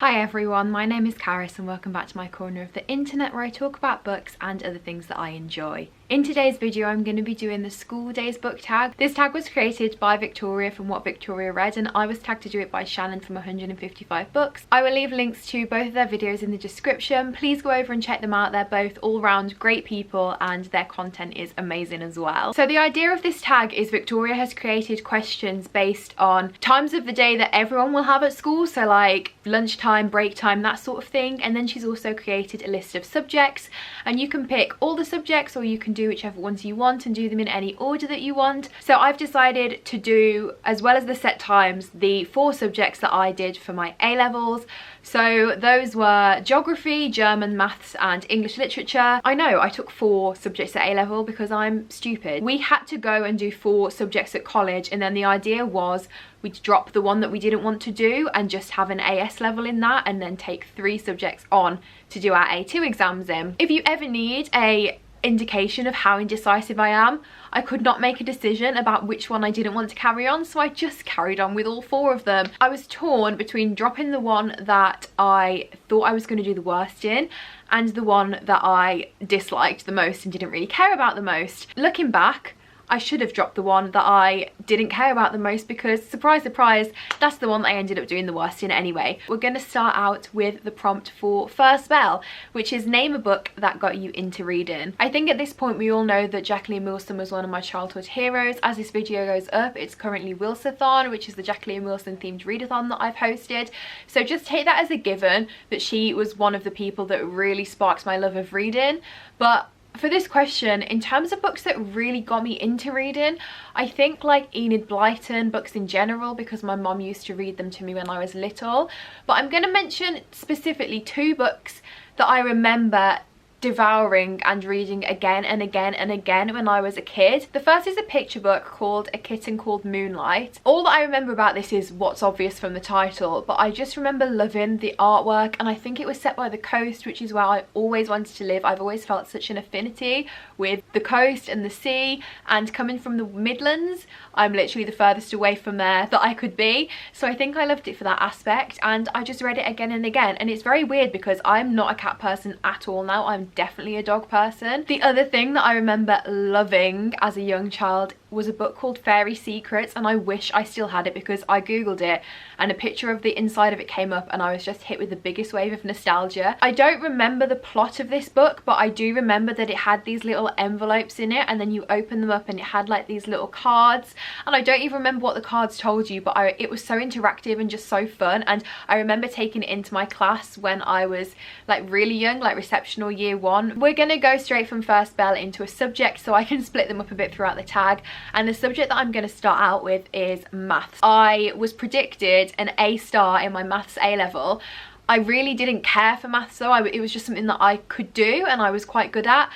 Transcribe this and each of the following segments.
Hi everyone, my name is Karis and welcome back to my corner of the internet where I talk about books and other things that I enjoy. In today's video I'm going to be doing the school days book tag. This tag was created by Victoria from What Victoria Read and I was tagged to do it by Shannon from 155 Books. I will leave links to both of their videos in the description. Please go over and check them out. They're both all round great people and their content is amazing as well. So the idea of this tag is Victoria has created questions based on times of the day that everyone will have at school, so like lunchtime, break time, that sort of thing. And then she's also created a list of subjects and you can pick all the subjects or you can do whichever ones you want and do them in any order that you want. So I've decided to do, as well as the set times, the 4 subjects that I did for my A-levels. So those were geography, German, maths and English literature. I know I took 4 subjects at A-level because I'm stupid. We had to go and do 4 subjects at college and then the idea was we'd drop the one that we didn't want to do and just have an AS level in that and then take 3 subjects on to do our A2 exams in. If you ever need a indication of how indecisive I am, I could not make a decision about which one I didn't want to carry on, so I just carried on with all 4 of them. I was torn between dropping the one that I thought I was going to do the worst in and the one that I disliked the most and didn't really care about the most. Looking back, I should have dropped the one that I didn't care about the most because, surprise surprise, that's the one that I ended up doing the worst in anyway. We're going to start out with the prompt for First Bell, which is name a book that got you into reading. I think at this point we all know that Jacqueline Wilson was one of my childhood heroes. As this video goes up, it's currently Wilsathon, which is the Jacqueline Wilson themed readathon that I've hosted. So just take that as a given that she was one of the people that really sparked my love of reading. But for this question, in terms of books that really got me into reading, I think like Enid Blyton, books in general, because my mom used to read them to me when I was little. But I'm going to mention specifically 2 books that I remember devouring and reading again and again and again when I was a kid. The first is a picture book called A Kitten Called Moonlight. All that I remember about this is what's obvious from the title, but I just remember loving the artwork and I think it was set by the coast, which is where I always wanted to live. I've always felt such an affinity with the coast and the sea, and coming from the Midlands, I'm literally the furthest away from there that I could be. So I think I loved it for that aspect and I just read it again and again. And it's very weird because I'm not a cat person at all now. I'm definitely a dog person. The other thing that I remember loving as a young child was a book called Fairy Secrets, and I wish I still had it because I googled it and a picture of the inside of it came up and I was just hit with the biggest wave of nostalgia. I don't remember the plot of this book, but I do remember that it had these little envelopes in it and then you open them up and it had like these little cards, and I don't even remember what the cards told you, but it was so interactive and just so fun. And I remember taking it into my class when I was like really young, like reception or year 1. We're gonna go straight from First Bell into a subject so I can split them up a bit throughout the tag. And the subject that I'm going to start out with is maths. I was predicted an A star in my maths A level. I really didn't care for maths though. It was just something that I could do and I was quite good at.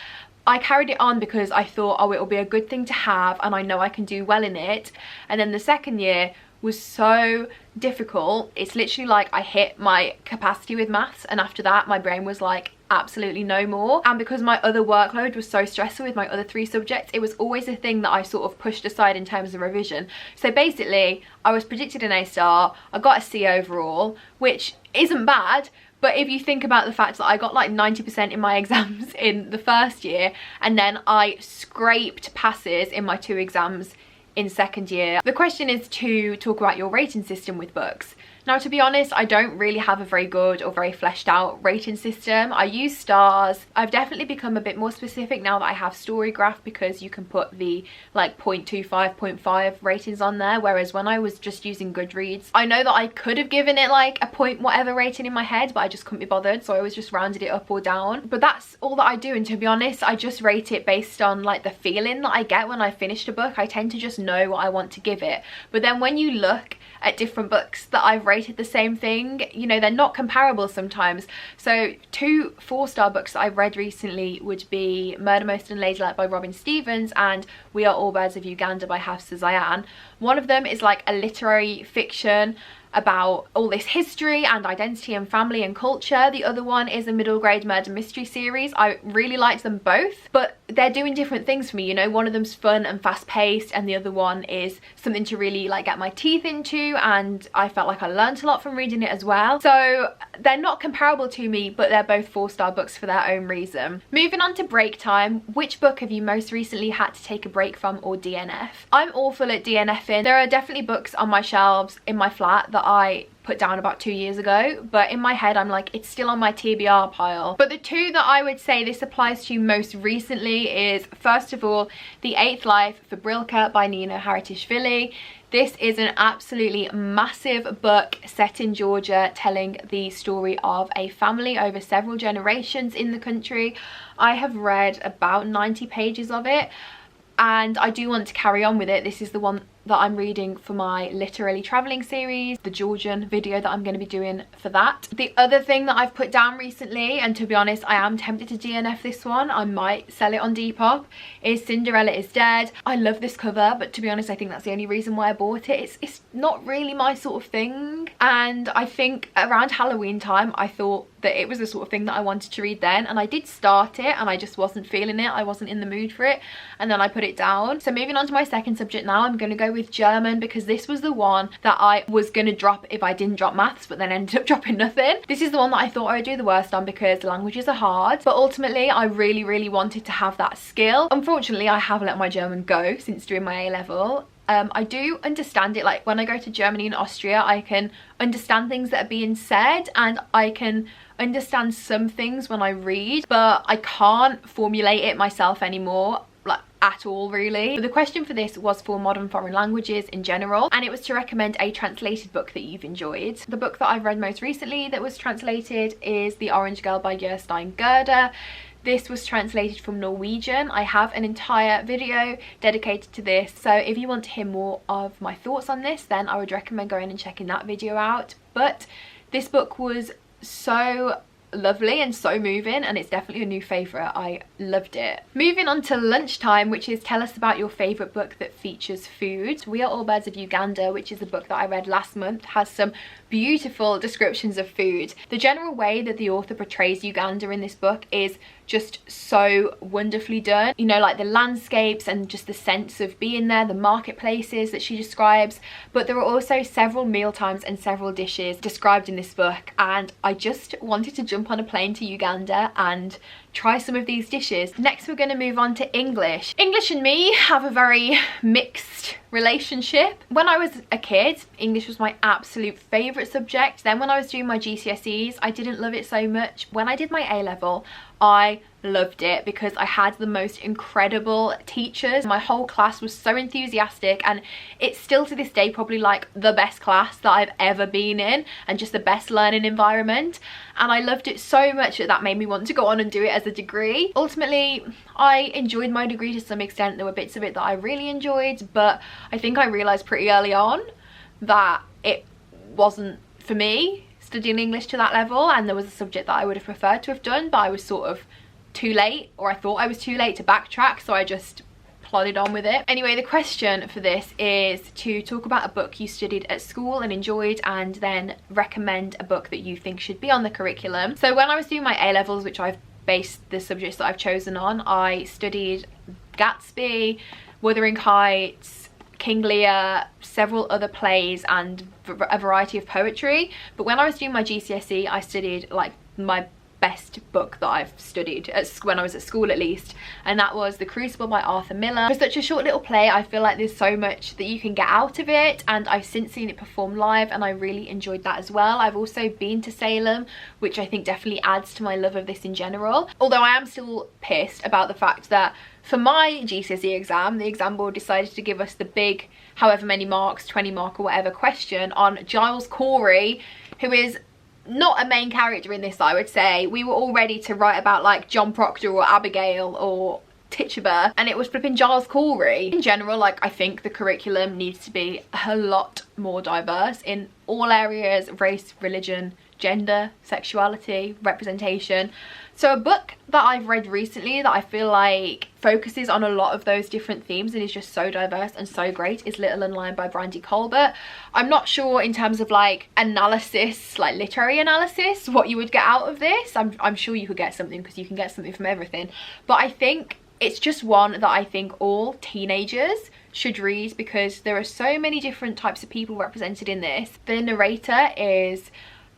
I carried it on because I thought, oh, it'll be a good thing to have and I know I can do well in it. And then the second year was so difficult. It's literally like I hit my capacity with maths and after that my brain was like absolutely no more. And because my other workload was so stressful with my other 3 subjects, it was always a thing that I sort of pushed aside in terms of revision. So basically I was predicted an A star, I got a C overall, which isn't bad. But if you think about the fact that I got like 90% in my exams in the first year and then I scraped passes in my 2 exams in second year. The question is to talk about your rating system with books. Now, to be honest, I don't really have a very good or very fleshed out rating system. I use stars. I've definitely become a bit more specific now that I have Storygraph because you can put the like 0.25, 0.5 ratings on there. Whereas when I was just using Goodreads, I know that I could have given it like a point whatever rating in my head, but I just couldn't be bothered. So I always just rounded it up or down. But that's all that I do. And to be honest, I just rate it based on like the feeling that I get when I finished a book. I tend to just know what I want to give it. But then when you look at different books that I've rated the same thing, you know, they're not comparable sometimes. So 2 4-star books that I've read recently would be Murder, Most and Ladylike by Robin Stevens and We Are All Birds of Uganda by Hafsa Zayan. One of them is like a literary fiction. about all this history and identity and family and culture. The other one is a middle grade murder mystery series. I really liked them both, but they're doing different things for me, you know. One of them's fun and fast paced, and the other one is something to really like get my teeth into, and I felt like I learned a lot from reading it as well. So they're not comparable to me, but they're both 4-star books for their own reason. Moving on to break time, which book have you most recently had to take a break from or DNF? I'm awful at DNFing. There are definitely books on my shelves in my flat that I put down about 2 years ago, but in my head I'm like, it's still on my TBR pile. But the two that I would say this applies to most recently is, first of all, The Eighth Life for Brilka by Nina Haratishvili. This is an absolutely massive book set in Georgia, telling the story of a family over several generations in the country. I have read about 90 pages of it, and I do want to carry on with it. This is the one that I'm reading for my literally traveling series, the Georgian video that I'm going to be doing for that. The other thing that I've put down recently, and to be honest I am tempted to DNF this one, I might sell it on Depop, is Cinderella is Dead. I love this cover, but to be honest I think that's the only reason why I bought it. It's not really my sort of thing, and I think around Halloween time I thought that it was the sort of thing that I wanted to read then, and I did start it and I just wasn't feeling it. I wasn't in the mood for it, and then I put it down. So moving on to my second subject now, I'm going to go with German, because this was the one that I was going to drop if I didn't drop maths, but then ended up dropping nothing. This is the one that I thought I would do the worst on because languages are hard, but ultimately I really wanted to have that skill. Unfortunately I have let my German go since doing my A-level. I do understand it. Like when I go to Germany and Austria, I can understand things that are being said, and I can understand some things when I read, but I can't formulate it myself anymore, like at all really. The question for this was for modern foreign languages in general, and it was to recommend a translated book that you've enjoyed. The book that I've read most recently that was translated is The Orange Girl by Jostein Gerda. This was translated from Norwegian. I have an entire video dedicated to this, so if you want to hear more of my thoughts on this, then I would recommend going and checking that video out. But this book was so lovely and so moving, and it's definitely a new favourite. I loved it. Moving on to lunchtime, which is tell us about your favourite book that features food. We Are All Birds of Uganda, which is a book that I read last month, has some beautiful descriptions of food. The general way that the author portrays Uganda in this book is just so wonderfully done. You know, like the landscapes and just the sense of being there, the marketplaces that she describes. But there are also several meal times and several dishes described in this book, and I just wanted to jump on a plane to Uganda and try some of these dishes. Next we're going to move on to English. English and me have a very mixed relationship. When I was a kid, English was my absolute favourite subject. Then when I was doing my GCSEs, I didn't love it so much. When I did my A-level, I loved it because I had the most incredible teachers. My whole class was so enthusiastic, and it's still to this day probably like the best class that I've ever been in, and just the best learning environment. And I loved it so much that that made me want to go on and do it as a degree. Ultimately, I enjoyed my degree to some extent. There were bits of it that I really enjoyed, but I think I realised pretty early on that it wasn't for me studying English to that level, and there was a subject that I would have preferred to have done, but I was sort of too late, or I thought I was too late to backtrack, so I just plodded on with it. Anyway, the question for this is to talk about a book you studied at school and enjoyed, and then recommend a book that you think should be on the curriculum. So when I was doing my A-levels, which I've based the subjects that I've chosen on, I studied Gatsby, Wuthering Heights, King Lear, several other plays, and a variety of poetry. But when I was doing my GCSE, I studied like my best book that I've studied when I was at school, at least, and that was The Crucible by Arthur Miller. For such a short little play, I feel like there's so much that you can get out of it, and I've since seen it perform live and I really enjoyed that as well. I've also been to Salem, which I think definitely adds to my love of this in general, although I am still pissed about the fact that for my GCSE exam, the exam board decided to give us the big, however many marks, 20 mark or whatever, question on Giles Corey, who is not a main character in this, I would say. We were all ready to write about like John Proctor or Abigail or Tituba, and it was flipping Giles Corey. In general, like, I think the curriculum needs to be a lot more diverse in all areas: race, religion, gender, sexuality, representation. So a book that I've read recently that I feel like focuses on a lot of those different themes and is just so diverse and so great is Little and Lion by Brandy Colbert. I'm not sure in terms of like analysis, like literary analysis, what you would get out of this. I'm sure you could get something, because you can get something from everything. But I think it's just one that I think all teenagers should read, because there are so many different types of people represented in this. The narrator is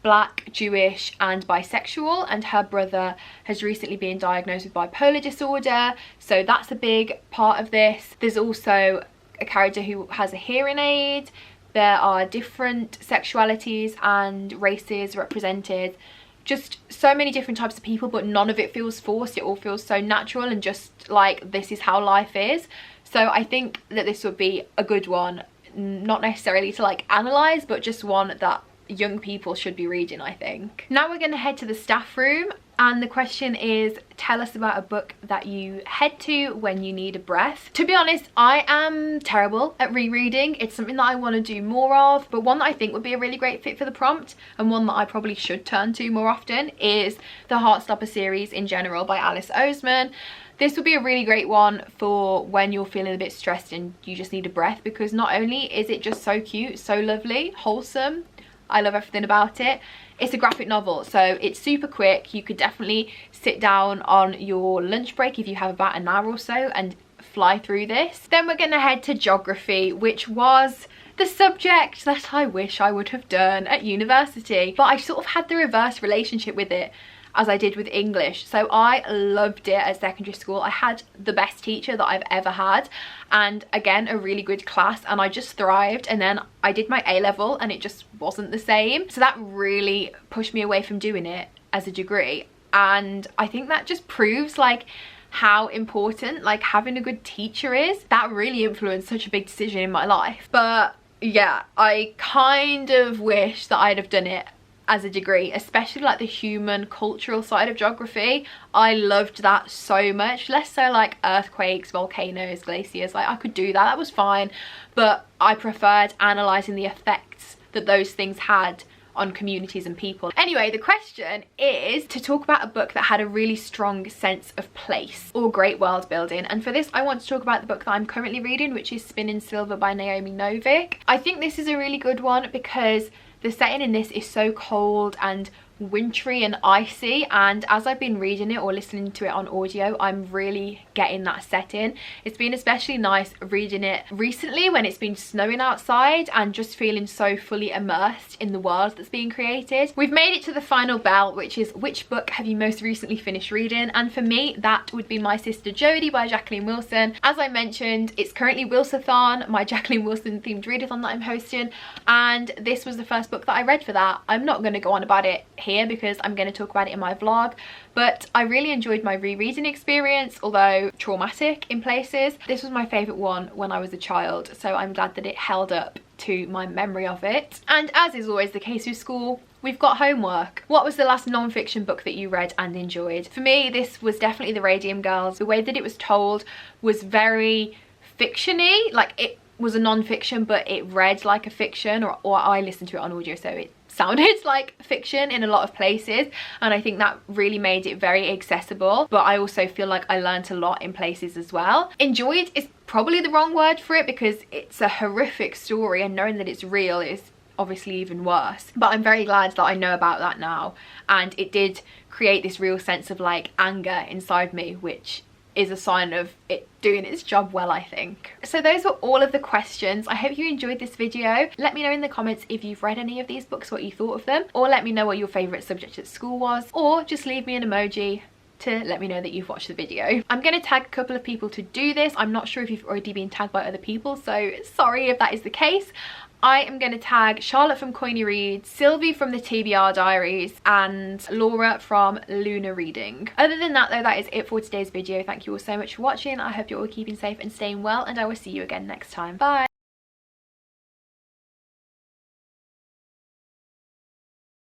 Black, Jewish and bisexual, and her brother has recently been diagnosed with bipolar disorder, so that's a big part of this. There's also a character who has a hearing aid. There are different sexualities and races represented. Just so many different types of people, but none of it feels forced. It all feels so natural and just like this is how life is. So I think that this would be a good one, not necessarily to like analyze, but just one that young people should be reading, I think. Now we're going to head to the staff room, and the question is, tell us about a book that you head to when you need a breath. To be honest, I am terrible at rereading. It's something that I want to do more of, but one that I think would be a really great fit for the prompt, and one that I probably should turn to more often, is the Heartstopper series in general by Alice Oseman. This would be a really great one for when you're feeling a bit stressed and you just need a breath, because not only is it just so cute, so lovely, wholesome, I love everything about it. It's a graphic novel, so it's super quick. You could definitely sit down on your lunch break if you have about an hour or so and fly through this. Then we're gonna head to geography, which was the subject that I wish I would have done at university, but I sort of had the reverse relationship with it as I did with English. So I loved it at secondary school. I had the best teacher that I've ever had, and again a really good class, and I just thrived. And then I did my A-level and it just wasn't the same, so that really pushed me away from doing it as a degree. And I think that just proves like how important like having a good teacher is. That really influenced such a big decision in my life. But yeah, I kind of wish that I'd have done it as a degree, especially like the human cultural side of geography. I loved that so much. Less so like earthquakes, volcanoes, glaciers. Like I could do that, that was fine, but I preferred analysing the effects that those things had on communities and people. Anyway, the question is to talk about a book that had a really strong sense of place or great world building, and for this I want to talk about the book that I'm currently reading, which is Spin in Silver by Naomi Novik. I think this is a really good one because the setting in this is so cold and wintry and icy, and as I've been reading it or listening to it on audio, I'm really getting that setting. It's been especially nice reading it recently when it's been snowing outside and just feeling so fully immersed in the world that's being created. We've made it to the final bell, which is which book have you most recently finished reading, and for me that would be My Sister Jodie by Jacqueline Wilson. As I mentioned, it's currently Wilsathon, my Jacqueline Wilson themed readathon that I'm hosting, and this was the first book that I read for that. I'm not going to go on about it here because I'm going to talk about it in my vlog, but I really enjoyed my rereading experience, although traumatic in places. This was my favourite one when I was a child, so I'm glad that it held up to my memory of it. And as is always the case with school, we've got homework. What was the last non-fiction book that you read and enjoyed? For me, this was definitely The Radium Girls. The way that it was told was very fiction-y, like it was a non-fiction but it read like a fiction, or I listened to it on audio, so it sounded like fiction in a lot of places, and I think that really made it very accessible. But I also feel like I learned a lot in places as well. Enjoyed is probably the wrong word for it because it's a horrific story, and knowing that it's real is obviously even worse, but I'm very glad that I know about that now, and it did create this real sense of like anger inside me, which is a sign of it doing its job well, I think. So those were all of the questions. I hope you enjoyed this video. Let me know in the comments if you've read any of these books, what you thought of them, or let me know what your favourite subject at school was, or just leave me an emoji to let me know that you've watched the video. I'm going to tag a couple of people to do this. I'm not sure if you've already been tagged by other people, so sorry if that is the case. I am going to tag Charlotte from Coiny Reads, Sylvie from the TBR Diaries, and Laura from Luna Reading. Other than that though, that is it for today's video. Thank you all so much for watching. I hope you're all keeping safe and staying well, and I will see you again next time. Bye!